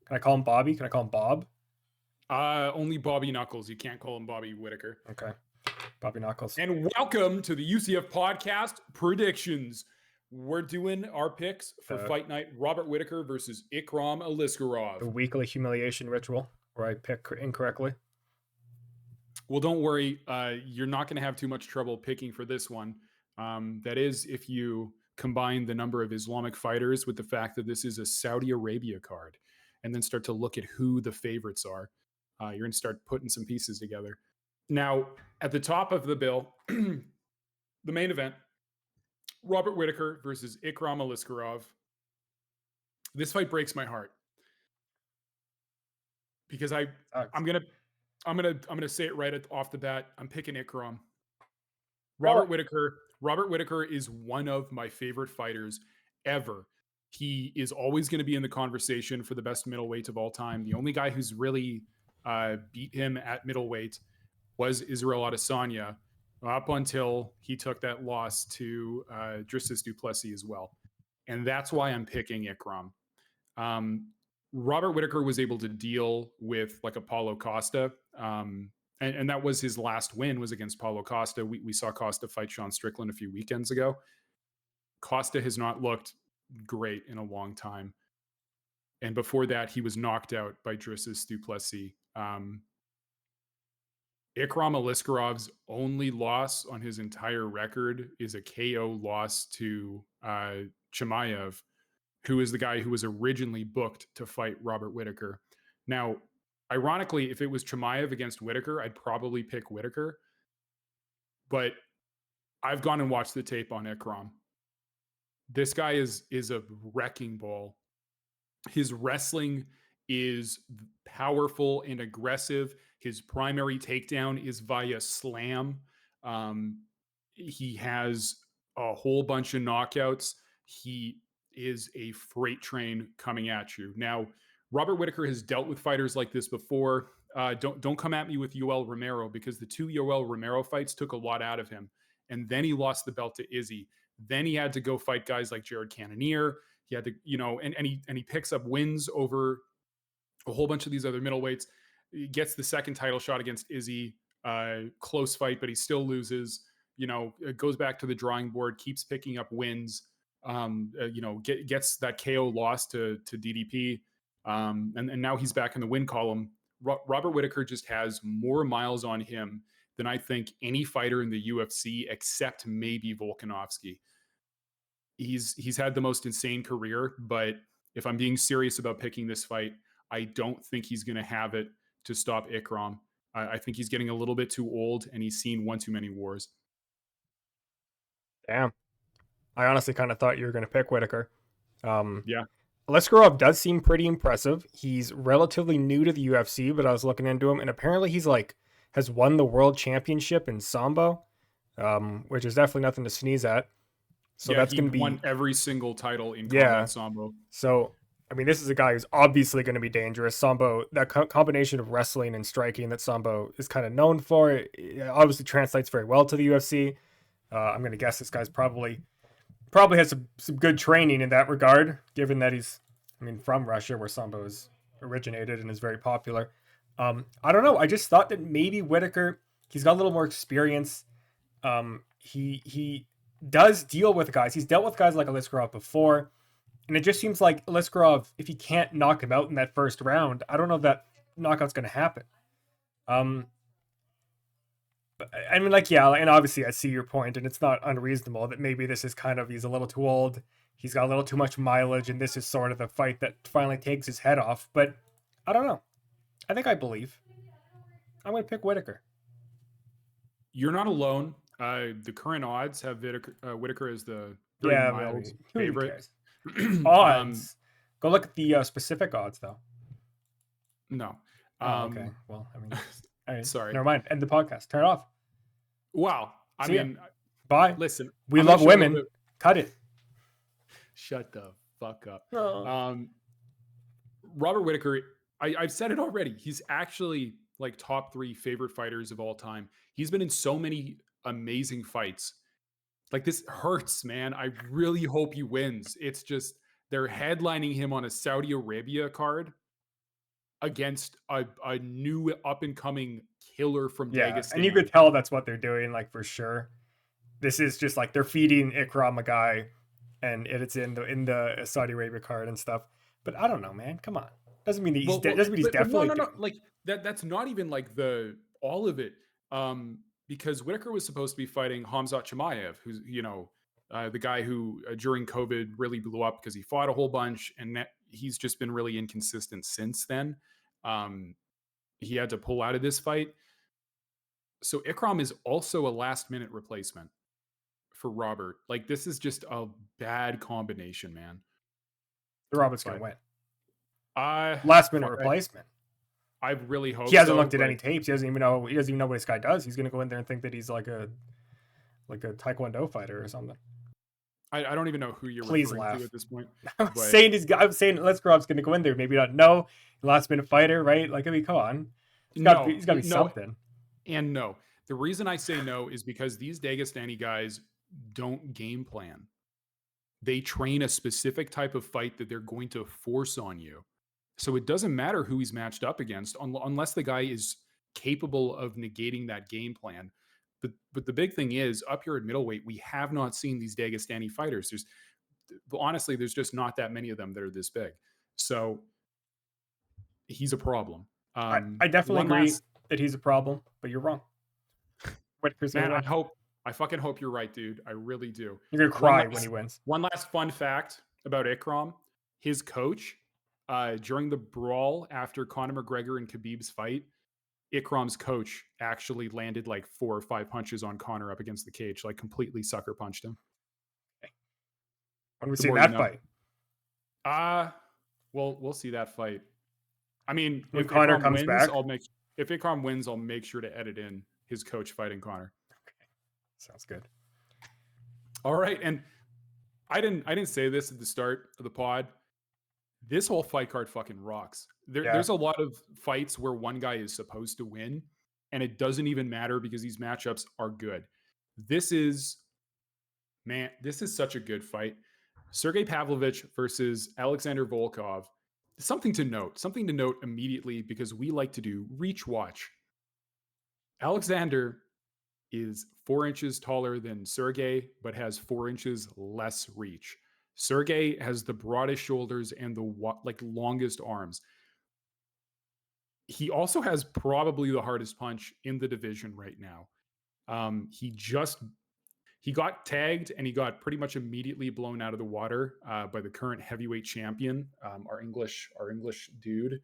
Can I call him Bobby? Can I call him Bob? Only Bobby Knuckles. You can't call him Bobby Whittaker. Okay. Bobby Knuckles. And welcome to the UCF podcast predictions. We're doing our picks for fight night: Robert Whittaker versus Ikram Aliskerov. The weekly humiliation ritual where I pick incorrectly. Well, don't worry. You're not going to have too much trouble picking for this one. That is, if you combine the number of Islamic fighters with the fact that this is a Saudi Arabia card, and then start to look at who the favorites are. You're going to start putting some pieces together. Now, at the top of the bill, the main event, Robert Whittaker versus Ikram Aliskerov. This fight breaks my heart because I'm gonna say it right off the bat. I'm picking Ikram. Robert Whittaker is one of my favorite fighters ever. He is always going to be in the conversation for the best middleweight of all time. The only guy who's really beat him at middleweight was Israel Adesanya, up until he took that loss to Dricus du Plessis as well. And that's why I'm picking Ikram. Robert Whittaker was able to deal with like a Paulo Costa. And that was his last win, was against Paulo Costa. We saw Costa fight Sean Strickland a few weekends ago. Costa has not looked great in a long time. And before that, he was knocked out by Dricus du Plessis. Ikram Aliskerov's only loss on his entire record is a KO loss to Chimaev, who is the guy who was originally booked to fight Robert Whittaker. Now, ironically, if it was Chimaev against Whittaker, I'd probably pick Whittaker. But I've gone and watched the tape on Ikram. This guy is a wrecking ball. His wrestling is powerful and aggressive. His primary takedown is via slam. He has a whole bunch of knockouts. He is a freight train coming at you. Now, Robert Whittaker has dealt with fighters like this before. Don't come at me with Yoel Romero, because the two Yoel Romero fights took a lot out of him. And then he lost the belt to Izzy. Then he had to go fight guys like Jared Cannonier. He had to, and he picks up wins over a whole bunch of these other middleweights. He gets the second title shot against Izzy. Close fight, but he still loses. Goes back to the drawing board, keeps picking up wins. Gets that KO loss to DDP. And now he's back in the win column. Robert Whittaker just has more miles on him than I think any fighter in the UFC, except maybe Volkanovski. He's had the most insane career, but if I'm being serious about picking this fight, I don't think he's going to have it to stop Ikram. I think he's getting a little bit too old, and he's seen one too many wars. Damn. I honestly kind of thought you were going to pick Whittaker. Yeah. Aliskerov does seem pretty impressive. He's relatively new to the UFC, but I was looking into him, and apparently he's has won the world championship in Sambo, which is definitely nothing to sneeze at. So yeah, that's going to be won every single title in combat Sambo. So, I mean, this is a guy who's obviously going to be dangerous. Sambo, that combination of wrestling and striking that Sambo is kind of known for, it obviously translates very well to the UFC. I'm going to guess this guy's probably has some good training in that regard, given that he's, from Russia, where Sambo is originated and is very popular. I don't know. I just thought that maybe Whittaker, he's got a little more experience. He does deal with guys. He's dealt with guys like Aliskerov before. And it just seems like Aliskerov, if he can't knock him out in that first round, I don't know if that knockout's going to happen. And obviously I see your point, and it's not unreasonable that maybe this is he's a little too old. He's got a little too much mileage, and this is sort of the fight that finally takes his head off. But I don't know. I think I believe. I'm going to pick Whittaker. You're not alone. The current odds have Whittaker as the mild favorite. Odds. Go look at the specific odds, though. No. Okay. Well, sorry. Never mind. End the podcast. Turn it off. Wow. Bye. Listen. We love women. Cut it. Shut the fuck up. Oh. Robert Whittaker, I've said it already. He's actually like top 3 favorite fighters of all time. He's been in so many amazing fights. Like, this hurts, man. I really hope he wins. It's just they're headlining him on a Saudi Arabia card. against a new up and coming killer from Yeah, and you Dagestan. could tell that's what they're doing, like for sure. This is just like they're feeding Ikram a guy, and it's in the Saudi Arabia card and stuff. But I don't know, man. Come on, doesn't mean that doesn't mean he's But no, definitely no, no. doomed. Like that's not even like the all of it. Because Whittaker was supposed to be fighting Hamzat Chimaev, who's the guy who during COVID really blew up because he fought a whole bunch, and he's just been really inconsistent since then. Um, he had to pull out of this fight. So Ikram is also a last minute replacement for Robert. Like this is just a bad combination, man. Robert's gonna But win. I Last minute fuck, replacement. I really He hope hasn't so. looked at But any tapes. He doesn't even know. He doesn't even know what this guy does. He's gonna go in there and think that he's like a Taekwondo fighter or something. I don't even know who you're Please referring to laugh. at this point. I'm But saying Aliskerov's gonna go in there. Maybe not know. Last minute fighter, right? Like I mean, come on. no, He's got to be no, something. and no. The reason I say no is because these Dagestani guys don't game plan. They train a specific type of fight that they're going to force on you. So it doesn't matter who he's matched up against unless the guy is capable of negating that game plan. But the big thing is up here at middleweight, we have not seen these Dagestani fighters. Honestly, there's just not that many of them that are this big. So he's a problem. I definitely One agree last that he's a problem, but you're wrong. Whittaker's gonna man, win. I fucking hope you're right, dude. I really do. You're gonna One cry when he last wins. one last fun fact about Ikram. His coach, during the brawl after Conor McGregor and Khabib's fight, Ikram's coach actually landed like 4 or 5 punches on Conor up against the cage, like completely sucker punched him. When we The see more you that know. fight, We'll see that fight. I mean, when Connor comes back, if Ikram wins, I'll make sure to edit in his coach fighting Conor. sounds good. All right, and I didn't say this at the start of the pod. This whole fight card fucking rocks. There's a lot of fights where one guy is supposed to win, and it doesn't even matter because these matchups are good. This is such a good fight. Sergey Pavlovich versus Alexander Volkov. Something to note immediately because we like to do reach watch. Alexander is 4 inches taller than Sergey, but has 4 inches less reach. Sergey has the broadest shoulders and the longest arms. He also has probably the hardest punch in the division right now. He got tagged and he got pretty much immediately blown out of the water by the current heavyweight champion, our English dude,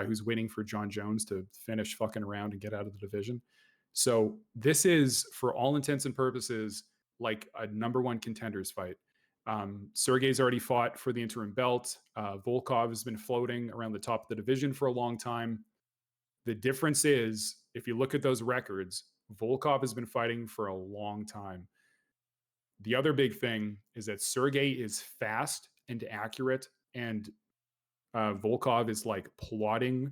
who's waiting for John Jones to finish fucking around and get out of the division. So this is, for all intents and purposes, like a number one contenders fight. Sergey's already fought for the interim belt. Volkov has been floating around the top of the division for a long time. The difference is, if you look at those records, Volkov has been fighting for a long time. The other big thing is that Sergey is fast and accurate, and Volkov is like plodding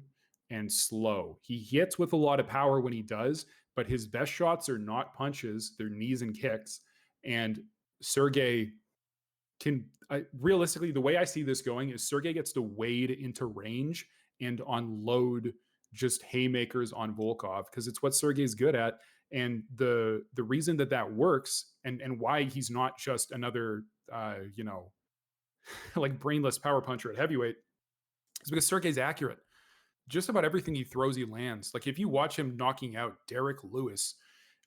and slow. He hits with a lot of power when he does, but his best shots are not punches, they're knees and kicks. And Sergey can, realistically, the way I see this going is Sergey gets to wade into range and unload just haymakers on Volkov because it's what Sergey's good at. And the reason that works and why he's not just another like brainless power puncher at heavyweight is because Sergey's accurate. Just about everything he throws, he lands. Like if you watch him knocking out Derek Lewis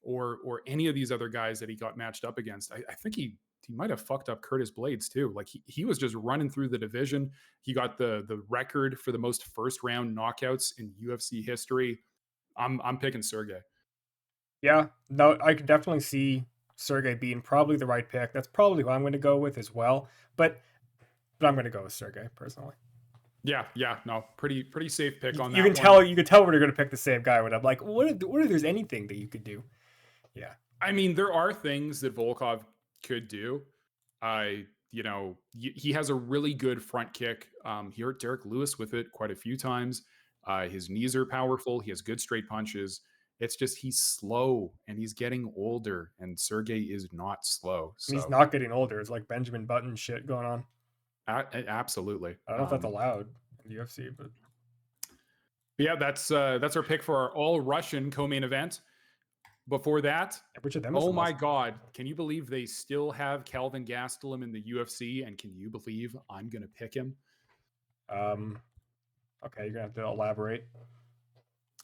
or any of these other guys that he got matched up against, I think he might have fucked up Curtis Blades too. Like he was just running through the division. He got the record for the most first round knockouts in UFC history. I'm picking Sergey. Yeah, no, I could definitely see Sergey being probably the right pick. That's probably who I'm going to go with as well. But I'm going to go with Sergey personally. Yeah, no, pretty safe pick on You that. You can tell we're going to pick the same guy. When I'm like, what if there's anything that you could do? Yeah, I mean, there are things that Volkov could do. He has a really good front kick. He hurt Derek Lewis with it quite a few times. His knees are powerful. He has good straight punches. It's just he's slow and he's getting older, and Sergey is not slow. So and he's not getting older. It's like Benjamin Button shit going on. absolutely. I don't know if that's allowed in the UFC, but Yeah, that's our pick for our all Russian co-main event. Before that, Which of them is oh the my most? God, can you believe they still have Kelvin Gastelum in the UFC? And can you believe I'm gonna pick him? Okay, you're gonna have to elaborate.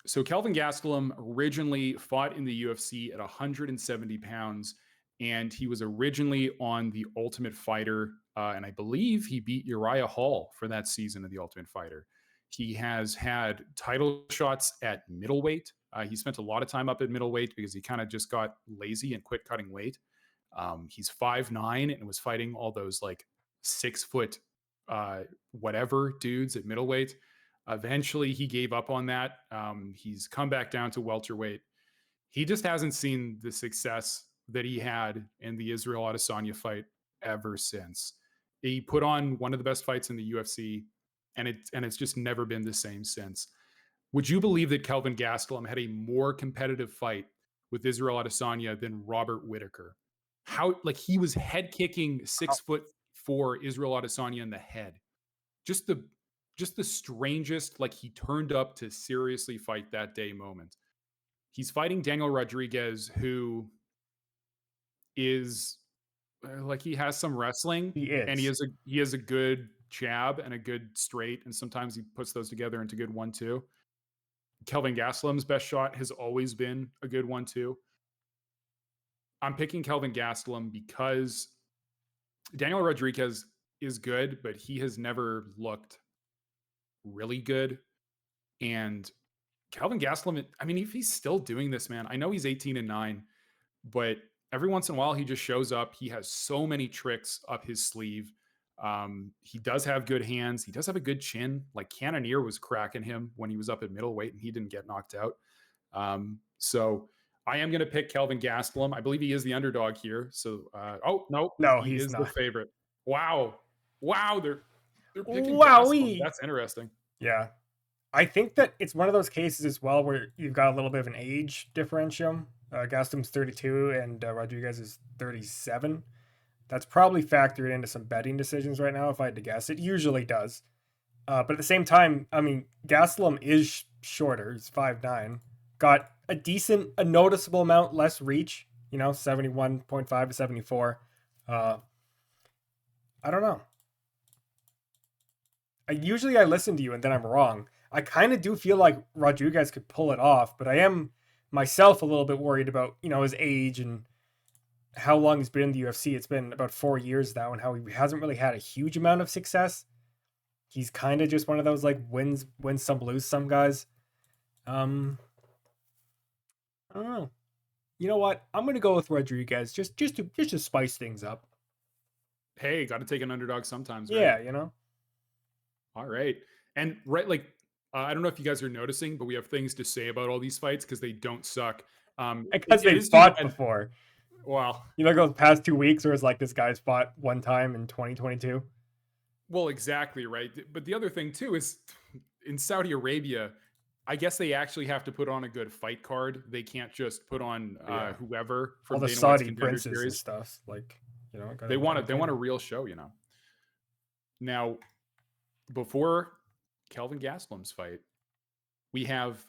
So Kelvin Gastelum originally fought in the UFC at 170 pounds, and he was originally on the Ultimate Fighter, and I believe he beat Uriah Hall for that season of the Ultimate Fighter. He has had title shots at middleweight. He spent a lot of time up at middleweight because he kind of just got lazy and quit cutting weight. He's 5'9" and was fighting all those like 6 foot whatever dudes at middleweight. Eventually, he gave up on that. He's come back down to welterweight. He just hasn't seen the success that he had in the Israel Adesanya fight ever since. He put on one of the best fights in the UFC, and it's just never been the same since. Would you believe that Kelvin Gastelum had a more competitive fight with Israel Adesanya than Robert Whittaker? How like he was head kicking How, 6'4" Israel Adesanya in the head. Just the strangest, like he turned up to seriously fight that day moment. He's fighting Daniel Rodriguez, who is like he has some wrestling he and is. he has a good jab and a good straight, and sometimes he puts those together into good 1-2. Kelvin Gastelum's best shot has always been a good 1-2. I'm picking Kelvin Gastelum because Daniel Rodriguez is good, but he has never looked really good. And Kelvin Gastelum, I mean, if he's still doing this, man, I know he's 18-9, but every once in a while he just shows up. He has so many tricks up his sleeve. He does have good hands. He does have a good chin. Like Cannonier was cracking him when he was up at middleweight and he didn't get knocked out. So I am going to pick Kelvin Gastelum. I believe he is the underdog here. So, oh no, No, he he's is the not. favorite. Wow, wow, they're picking Gastelum. Wowie. That's interesting. Yeah, I think that it's one of those cases as well where you've got a little bit of an age differential. Gastelum's 32 and Rodriguez is 37. That's probably factored into some betting decisions right now, if I had to guess. It usually does. But at the same time, I mean, Gastelum is shorter. He's 5'9". Got a noticeable amount less reach, 71.5 to 74. Uh, I don't know. Usually I listen to you and then I'm wrong. I kind of do feel like Rodriguez could pull it off, but I am myself a little bit worried about, his age and how long he's been in the UFC. It's been about 4 years now, and how he hasn't really had a huge amount of success. He's kind of just one of those like wins some, lose some guys. I don't know. You know what? I'm gonna go with Rodriguez just to spice things up. Hey, got to take an underdog sometimes, right? Yeah, All right. And right, like, I don't know if you guys are noticing, but we have things to say about all these fights because they don't suck. because It they've is fought before. well, Those past 2 weeks where it's like this guy's fought one time in 2022. well, exactly right. But the other thing too is in Saudi Arabia, I guess they actually have to put on a good fight card. They can't just put on Yeah, whoever all from the Dana White's Saudi Contender princes and Series. stuff. Like, gotta They be want a entertaining. real show, Now, before Kelvin Gastelum's fight, we have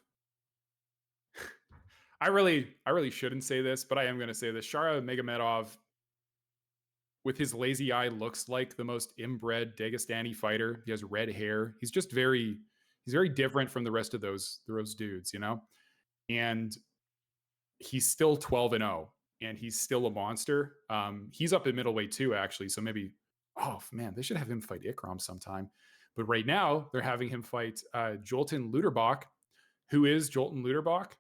I really shouldn't say this, but I am going to say this. Shara Magomedov, with his lazy eye, looks like the most inbred Dagestani fighter. He has red hair. He's very different from the rest of those dudes, And he's still 12-0, and he's still a monster. He's up at middleweight too, actually. So maybe, oh man, they should have him fight Ikram sometime. But right now, they're having him fight Jolton Luderbach. Who is Jolton Luderbach?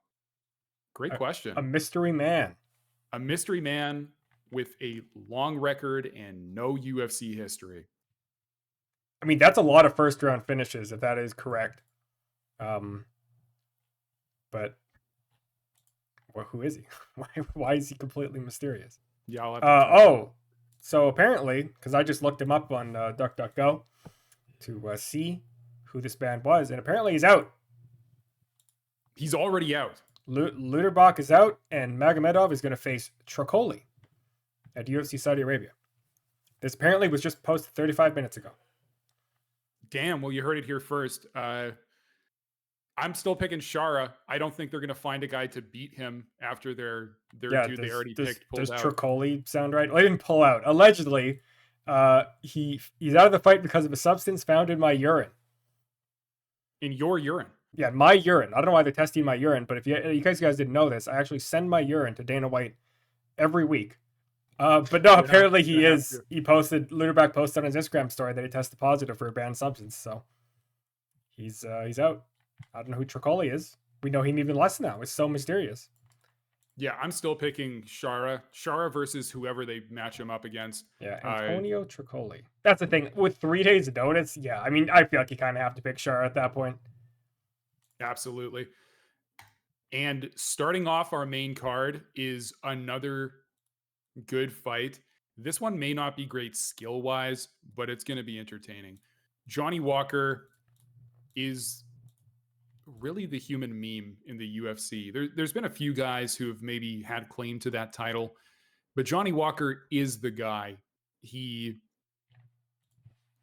Great A question. mystery man. A mystery man with a long record and no UFC history. I mean, that's a lot of first round finishes if that is correct. But well, who is he? Why is he completely mysterious? Yeah, I'll have to check that out. So apparently, because I just looked him up on DuckDuckGo to see who this band was, and apparently he's out. He's already out. Luderbach is out, and Magomedov is going to face Trocoli at UFC Saudi Arabia. This apparently was just posted 35 minutes ago. Damn, well, you heard it here first. I'm still picking Shara. I don't think they're going to find a guy to beat him after their Yeah, dude they already does picked does pulled out. Tricoli sound right? Well, I didn't pull out. Allegedly, he's out of the fight because of a substance found in my urine. In your urine. Yeah, my urine. I don't know why they're testing my urine, but if you guys didn't know this, I actually send my urine to Dana White every week. But no, apparently he You have is. to. He posted Luderback posted on his Instagram story that he tested positive for a banned substance, so he's out. I don't know who Tricoli is. We know him even less now. It's so mysterious. Yeah, I'm still picking Shara. Shara versus whoever they match him up against. Yeah, Antonio Tricoli. That's the thing. With 3 days notice, yeah, I mean, I feel like you kind of have to pick Shara at that point. Absolutely. And starting off our main card is another good fight. This one may not be great skill wise, but it's going to be entertaining. Johnny Walker is really the human meme in the UFC. There's been a few guys who have maybe had claim to that title, but Johnny Walker is the guy. He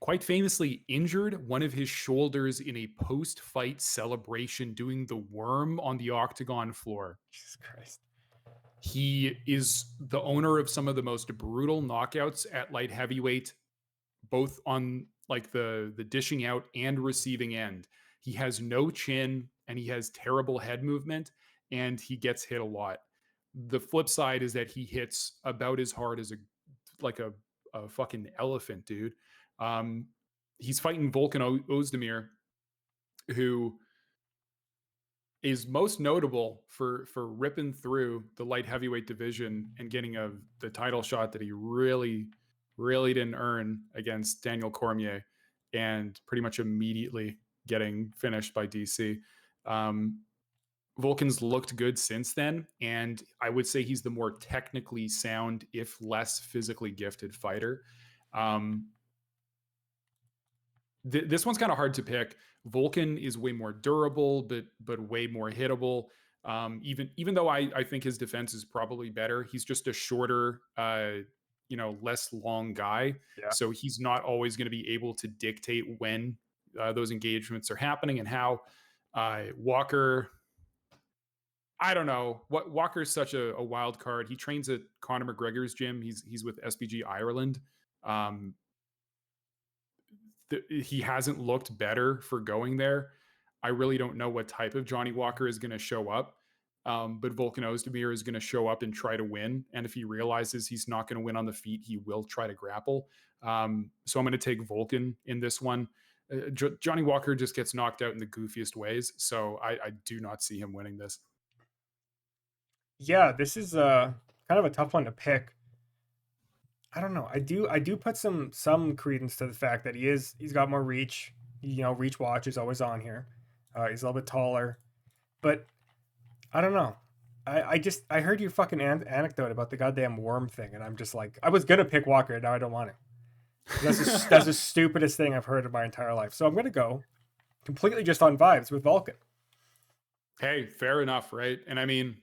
quite famously injured one of his shoulders in a post fight celebration doing the worm on the octagon floor. Jesus Christ. He is the owner of some of the most brutal knockouts at light heavyweight, both on like the dishing out and receiving end. He has no chin and he has terrible head movement and he gets hit a lot. The flip side is that he hits about as hard as a fucking elephant, dude. He's fighting Volkan Ozdemir, who is most notable for ripping through the light heavyweight division and getting the title shot that he really didn't earn against Daniel Cormier, and pretty much immediately getting finished by DC. Volkan's looked good since then, and I would say he's the more technically sound, if less physically gifted fighter. This one's kind of hard to pick. Volkan is way more durable, but way more hittable. Even though I think his defense is probably better, he's just a shorter, less long guy. Yeah. So he's not always going to be able to dictate when those engagements are happening and how. Walker, I don't know. Walker's such a wild card. He trains at Conor McGregor's gym. He's with SBG Ireland. He hasn't looked better for going there. I really don't know what type of Johnny Walker is going to show up. But Volkan Ozdemir is going to show up and try to win. And if he realizes he's not going to win on the feet, he will try to grapple. So I'm going to take Volkan in this one. Johnny Walker just gets knocked out in the goofiest ways. So I do not see him winning this. Yeah, this is kind of a tough one to pick. I don't know. I do put some credence to the fact that he's got more reach. Reach watch is always on here. He's a little bit taller, but I don't know. I heard your fucking anecdote about the goddamn worm thing, and I'm just like, I was gonna pick Walker, now I don't want to. That's the stupidest thing I've heard in my entire life. So I'm gonna go completely just on vibes with Vulcan. Hey, fair enough, right? And I mean,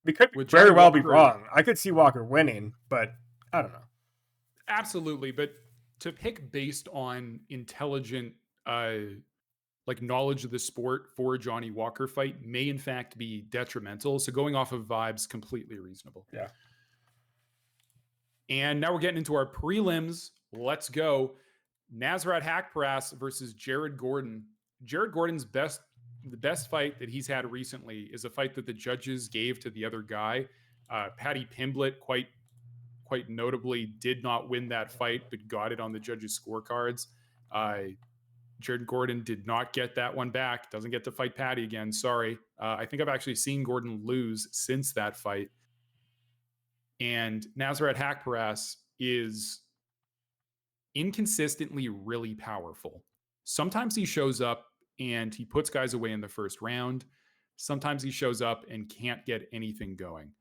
we could very well be wrong. I could see Walker winning, but I don't know. Absolutely, but to pick based on intelligent knowledge of the sport for a Johnny Walker fight may in fact be detrimental. So going off of vibes, completely reasonable. Yeah. And now we're getting into our prelims. Let's go. Nasrat Haqparast versus Jared Gordon. Jared Gordon's the best fight that he's had recently is a fight that the judges gave to the other guy. Paddy Pimblett, quite notably, did not win that fight, but got it on the judges' scorecards. Jared Gordon did not get that one back. Doesn't get to fight Paddy again. Sorry. I think I've actually seen Gordon lose since that fight. And Nasrat Haqparast is inconsistently really powerful. Sometimes he shows up and he puts guys away in the first round. Sometimes he shows up and can't get anything going.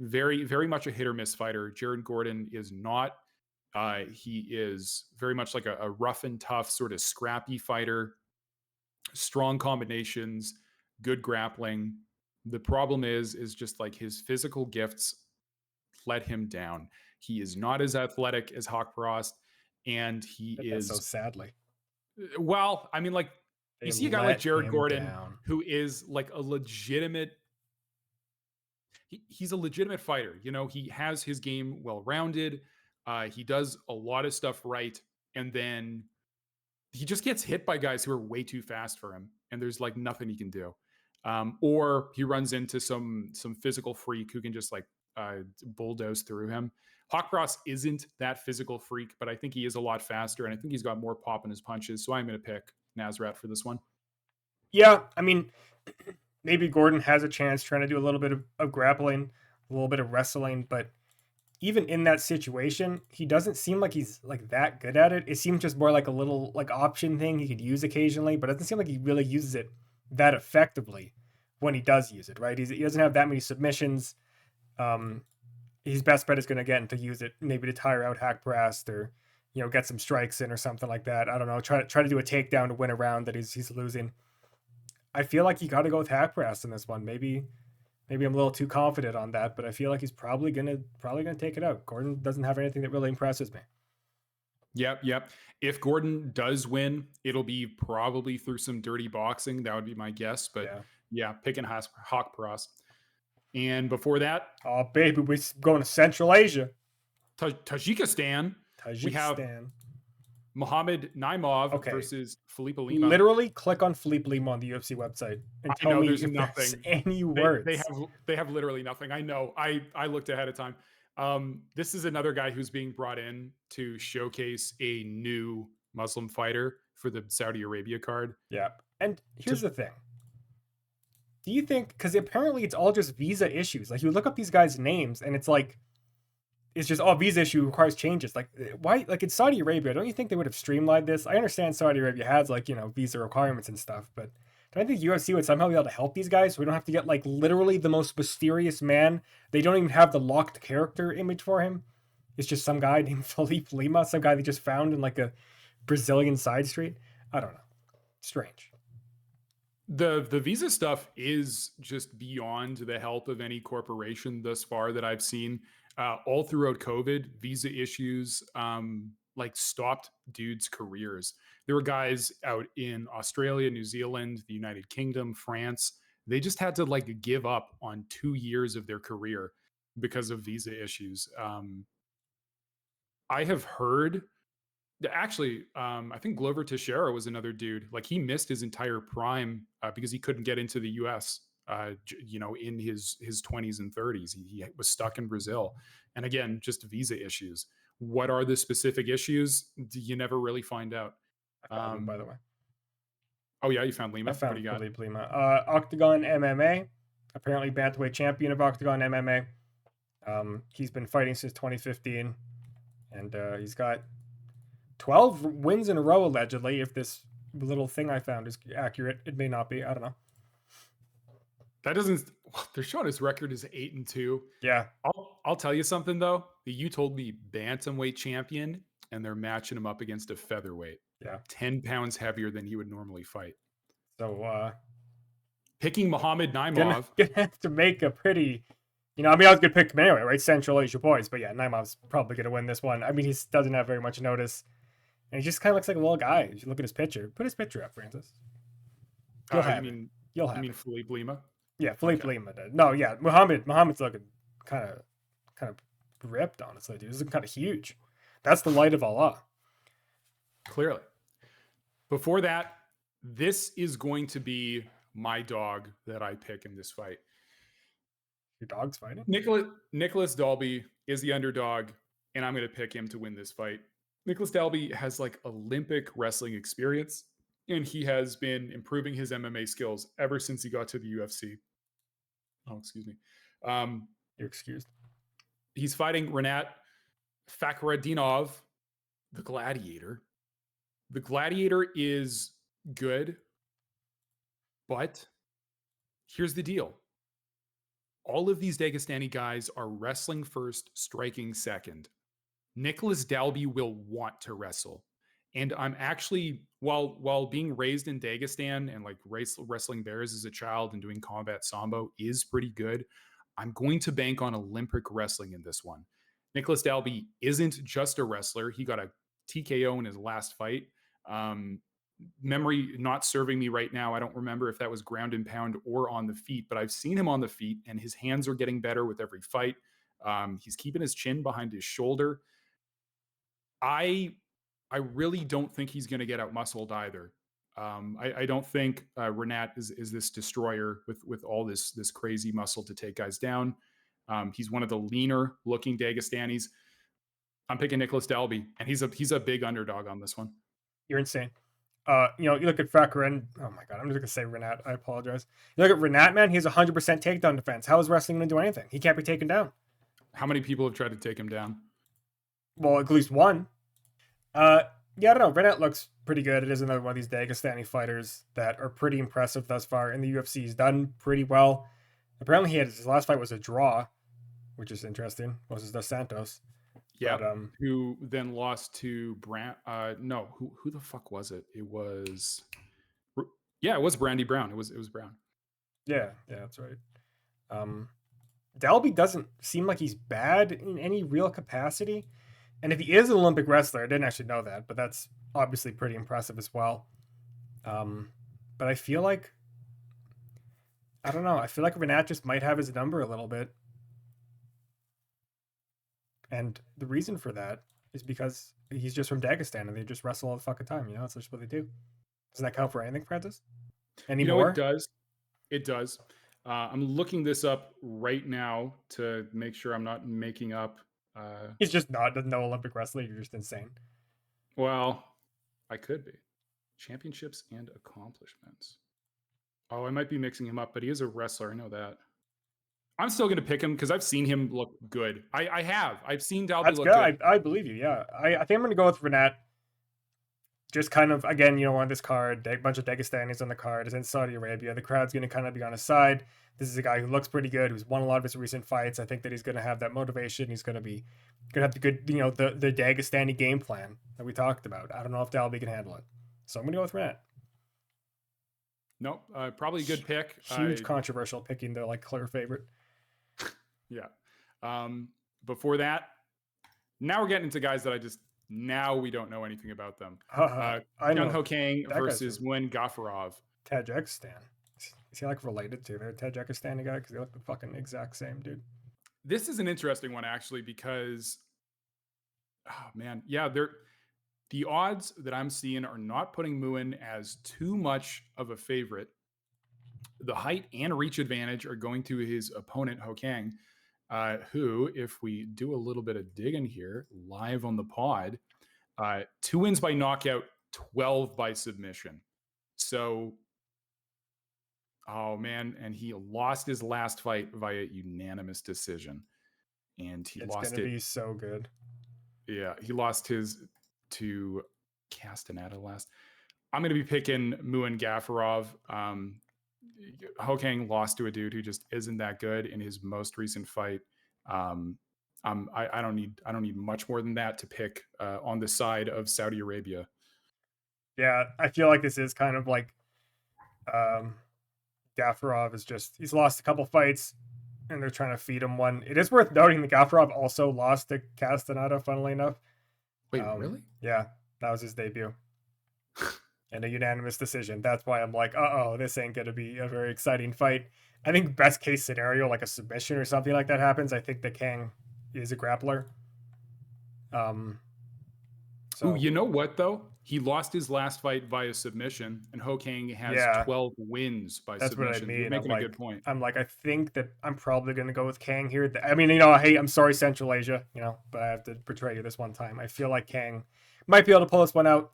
Very, very much a hit or miss fighter. Jared Gordon is not. He is very much like a rough and tough, sort of scrappy fighter. Strong combinations, good grappling. The problem is just like his physical gifts let him down. He is not as athletic as Haqparast, and he is so sadly. Well, I mean, like You They see a guy like let Jared him Gordon, down. who is like a legitimate he's a legitimate fighter. You know, he has his game well rounded. He does a lot of stuff right, and then he just gets hit by guys who are way too fast for him, and there's like nothing he can do. Or he runs into some physical freak who can just like bulldoze through him. Hawkcross isn't that physical freak, but I think he is a lot faster, and I think he's got more pop in his punches. So I'm going to pick Nazrat for this one. Yeah, I mean, maybe Gordon has a chance trying to do a little bit of grappling, a little bit of wrestling, but even in that situation, he doesn't seem like he's like that good at it. It seems just more like a little like option thing he could use occasionally, but it doesn't seem like he really uses it that effectively when he does use it, right? He doesn't have that many submissions. Um, his best bet is going to get him to use it maybe to tire out Hack Prast or get some strikes in or something like that. I don't know. Try to do a takedown to win a round that he's losing. I feel like you got to go with Hack Prast in this one. Maybe I'm a little too confident on that, but I feel like he's probably gonna take it out. Gordon doesn't have anything that really impresses me. Yep. If Gordon does win, it'll be probably through some dirty boxing. That would be my guess. But yeah, picking Hawk Pras. And before that, Oh baby, we're going to Central Asia, Tajikistan. We have Tajikistan. Mohamed Naimov Okay, versus Felipe Lima. literally click on Felipe Lima on the UFC website and I tell know me there's if nothing. there's any words. They have literally nothing. I know. I looked ahead of time. This is another guy who's being brought in to showcase a new Muslim fighter for the Saudi Arabia card. Yeah, and here's the thing. Do you think, because apparently it's all just visa issues, like you look up these guys' names and it's like it's just visa issue requires changes. Like why? Like in Saudi Arabia, don't you think they would have streamlined this? I understand Saudi Arabia has like visa requirements and stuff, but don't I think UFC would somehow be able to help these guys so we don't have to get like literally the most mysterious man? They don't even have the locked character image for him. It's just some guy named Felipe Lima, some guy they just found in like a Brazilian side street. I don't know. Strange. The visa stuff is just beyond the help of any corporation thus far that I've seen. All throughout COVID, visa issues like stopped dudes' careers. There were guys out in Australia, New Zealand, the United Kingdom, France. They just had to like give up on 2 years of their career because of visa issues. I have heard actually, I think Glover Teixeira was another dude. Like he missed his entire prime because he couldn't get into the U.S. In his 20s and 30s, he was stuck in Brazil, and again, just visa issues. What are the specific issues? You never really find out. I found him, by the way. Oh yeah, you found Lima. I found what do you got? Felipe Lima. Octagon MMA, apparently bantamweight champion of Octagon MMA. He's been fighting since 2015, and he's got 12 wins in a row, allegedly. If this little thing I found is accurate, it may not be. I don't know. That doesn't. They're showing his record is 8-2. Yeah. I'll tell you something though. You told me bantamweight champion, and they're matching him up against a featherweight. Yeah. 10 pounds heavier than he would normally fight. So picking Mohamed Naimov. Gonna have to make a pretty. I was gonna pick him anyway, right? Central Asia boys, but yeah, Naimov's probably gonna win this one. I mean, he doesn't have very much notice, and he just kind of looks like a little guy. You look at his picture. Put his picture up, Francis. You'll have it. You'll have it. Felipe Lima? Yeah, Felipe Lima did. No, yeah, Muhammad's looking kind of ripped, honestly, dude. He's looking kind of huge. That's the light of Allah. Clearly. Before that, this is going to be my dog that I pick in this fight. Your dog's fighting? Nicholas Dalby is the underdog, and I'm going to pick him to win this fight. Nicholas Dalby has like Olympic wrestling experience, and he has been improving his MMA skills ever since he got to the UFC. Oh, excuse me. You're excused. He's fighting Renat Fakhretdinov, the Gladiator. The Gladiator is good, but here's the deal. All of these Dagestani guys are wrestling first, striking second. Nicholas Dalby will want to wrestle. And I'm actually, while being raised in Dagestan and like wrestling bears as a child and doing combat sambo is pretty good, I'm going to bank on Olympic wrestling in this one. Nicholas Dalby isn't just a wrestler. He got a TKO in his last fight. memory not serving me right now, I don't remember if that was ground and pound or on the feet, but I've seen him on the feet, and his hands are getting better with every fight. He's keeping his chin behind his shoulder. I I really don't think he's going to get out muscled either. I don't think Renat is this destroyer with all this crazy muscle to take guys down. He's one of the leaner looking Dagestanis. I'm picking Nicholas Dalby, and he's a big underdog on this one. You're insane. You look at Fakren. Oh my god, I'm just gonna say Renat. I apologize. You look at Renat, man. He's 100% takedown defense. How is wrestling gonna do anything? He can't be taken down. How many people have tried to take him down? Well, at least one. Yeah, I don't know. Renat looks pretty good. It is another one of these Dagestani fighters that are pretty impressive thus far in the UFC. He's done pretty well. Apparently, his last fight was a draw, which is interesting. Moses dos Santos. Yeah. Who then lost to no, who the fuck was it? It was Brandy Brown. It was Brown. Yeah, that's right. Dalby doesn't seem like he's bad in any real capacity. And if he is an Olympic wrestler, I didn't actually know that, but that's obviously pretty impressive as well. But I feel like, I don't know, I feel like Renat just might have his number a little bit. And the reason for that is because he's just from Dagestan and they just wrestle all the fucking time. That's just what they do. Doesn't that count for anything, Francis? Anymore? It does. It does. I'm looking this up right now to make sure I'm not making up. He's just doesn't know Olympic wrestling. You're just insane. Well, I could be. Championships and accomplishments. Oh, I might be mixing him up, but he is a wrestler. I know that. I'm still going to pick him because I've seen him look good. I have. I've seen Dalby look good. I believe you. Yeah, I think I'm going to go with Renat. Just kind of, again, on this card, a bunch of Dagestanis on the card. It's in Saudi Arabia. The crowd's going to kind of be on his side. This is a guy who looks pretty good, who's won a lot of his recent fights. I think that he's going to have that motivation. He's going to have the good, the Dagestani game plan that we talked about. I don't know if Dalby can handle it. So I'm going to go with Renat. Nope, probably a good pick. Huge controversial picking the clear favorite. Yeah. Before that, now we're getting into guys that now we don't know anything about them. Kyung Ho Kang versus Nguyen Gafurov. Tajikistan. Is he related to their Tajikistani guy? Because they look the fucking exact same, dude. This is an interesting one actually because, oh man, yeah, the odds that I'm seeing are not putting Nguyen as too much of a favorite. The height and reach advantage are going to his opponent Ho Kang. Who, if we do a little bit of digging here, live on the pod, 2 wins by knockout, 12 by submission. So, oh man, and he lost his last fight via unanimous decision. And it's going to be so good. Yeah, he lost his to Castaneda last. I'm going to be picking Nguyen Gafurov. Ho Kang lost to a dude who just isn't that good in his most recent fight. I don't need much more than that to pick on the side of Saudi Arabia. Yeah, I feel like this is kind of Gafurov is he's lost a couple fights and they're trying to feed him one. It is worth noting that Gafurov also lost to Castaneda, funnily enough. Wait, really? Yeah, that was his debut. And a unanimous decision. That's why I'm this ain't going to be a very exciting fight. I think best case scenario, a submission or something like that happens. I think that Kang is a grappler. So you know what though? He lost his last fight via submission, and Ho Kang has 12 wins by submission. That's what I mean. You're making a good point. I think that I'm probably going to go with Kang here. I mean, hey, I'm sorry, Central Asia, but I have to portray you this one time. I feel like Kang might be able to pull this one out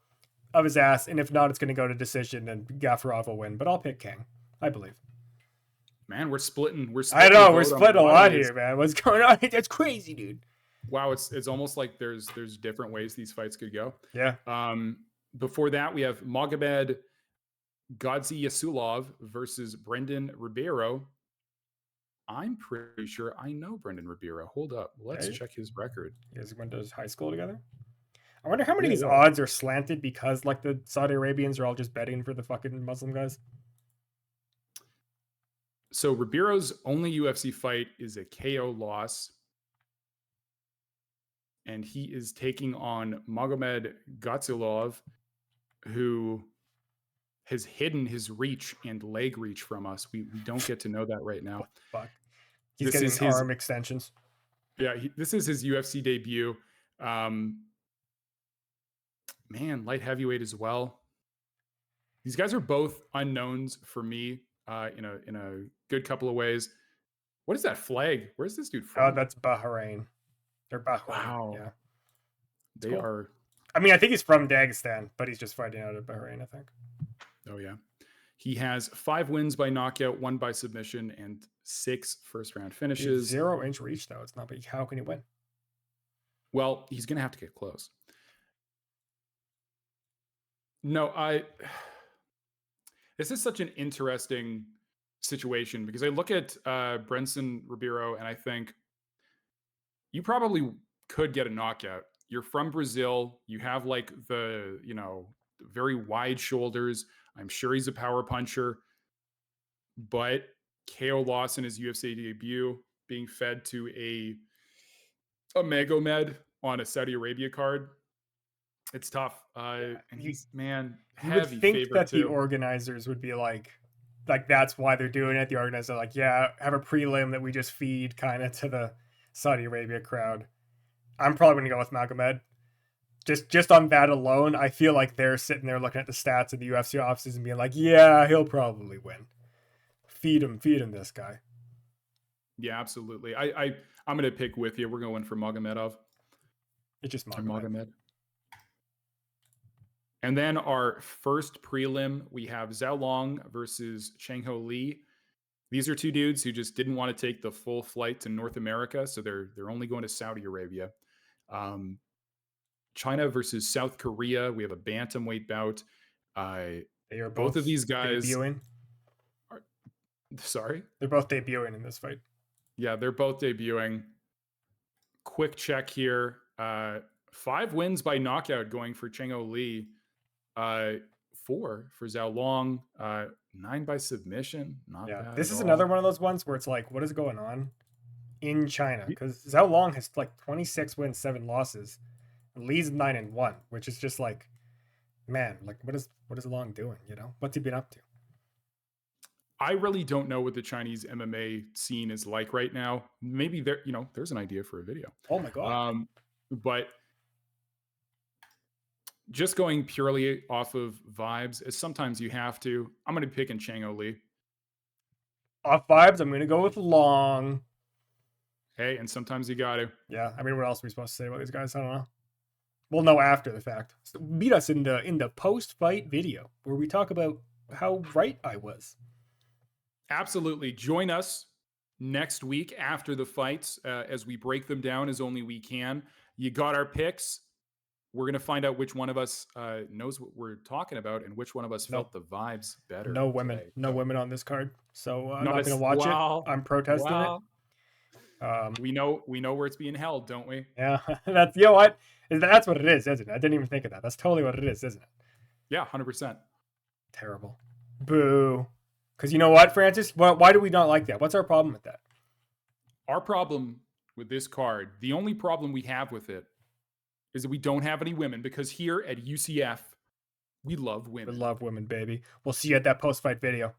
of his ass, and if not, it's going to go to decision, and Gafurov will win. But I'll pick Kang. I believe. Man, we're splitting. I know we're splitting a lot here, man. What's going on? That's crazy, dude. Wow, it's almost like there's different ways these fights could go. Yeah. Before that, we have Magomed Godziasulov versus Brendan Ribeiro. I'm pretty sure I know Brendan Ribeiro. Hold up, let's check his record. You guys went to high school together? I wonder how many of these odds are slanted because the Saudi Arabians are all just betting for the fucking Muslim guys. So Ribeiro's only UFC fight is a KO loss. And he is taking on Magomed Godziasulov, who has hidden his reach and leg reach from us. We don't get to know that right now. What the fuck? He's This is getting his arm extensions. this is his UFC debut. Um, Man, light heavyweight as well. These guys are both unknowns for me in a good couple of ways. What is that flag? Where's this dude Oh, from? that's Bahrain. They're Bahrain. Wow, Yeah. It's they cool. are. I mean, I think he's from Dagestan, but he's just fighting out of Bahrain, I think. Oh yeah, he has 5 wins by knockout, 1 by submission, and 6 first-round finishes. 0-inch reach, though. It's not big. How can he win? Well, he's going to have to get close. No, this is such an interesting situation because I look at Brenson Ribeiro and I think you probably could get a knockout. You're from Brazil. You have like the, very wide shoulders. I'm sure he's a power puncher, but KO loss in his UFC debut, being fed to a Magomed on a Saudi Arabia card. It's tough. And he's, man, You would heavy think favorite that the too. organizers would be like that's why they're doing it. The organizers are like, yeah, have a prelim that we just feed kind of to the Saudi Arabia crowd. I'm probably going to go with Magomed. Just on that alone, I feel like they're sitting there looking at the stats of the UFC offices and being like, yeah, he'll probably win. Feed him this guy. Yeah, absolutely. I'm going to pick with you. We're going for Magomedov. It's just Magomed. And then our first prelim, we have Zhao Long versus Cheng Ho Lee. These are 2 dudes who just didn't want to take the full flight to North America, so they're only going to Saudi Arabia. China versus South Korea. We have a bantamweight bout. They are both of these guys debuting. Sorry? They're both debuting in this fight. Yeah, they're both debuting. Quick check here. 5 wins by knockout going for Cheng Ho Lee. 4 for Zhao Long. 9 by submission. Not bad. This is another one of those ones where it's like, what is going on in China? Because Zhao Long has like 26 wins, 7 losses. Lee's 9-1, which is just like, man, like what is Long doing? What's he been up to? I really don't know what the Chinese MMA scene is like right now. Maybe there's an idea for a video. Oh my god! But just going purely off of vibes, as sometimes you have to. I'm going to be picking Cheng Ho Lee. Off vibes, I'm going to go with Long. Hey, and sometimes you got to. Yeah, I mean, what else are we supposed to say about these guys? I don't know. We'll know after the fact. So meet us in the post-fight video where we talk about how right I was. Absolutely. Join us next week after the fights as we break them down as only we can. You got our picks. We're going to find out which one of us knows what we're talking about and which one of us felt the vibes better. No women. Today. No women on this card. So I'm not going to watch it. I'm protesting it. We know where it's being held, don't we? Yeah, that's what? That's what it is, isn't it? I didn't even think of that. That's totally what it is, isn't it? Yeah, 100%. Terrible. Boo. Because you know what, Francis? Why do we not like that? What's our problem with that? Our problem with this card, the only problem we have with it, is that we don't have any women. Because here at UCF, we love women. We love women, baby. We'll see you at that post-fight video.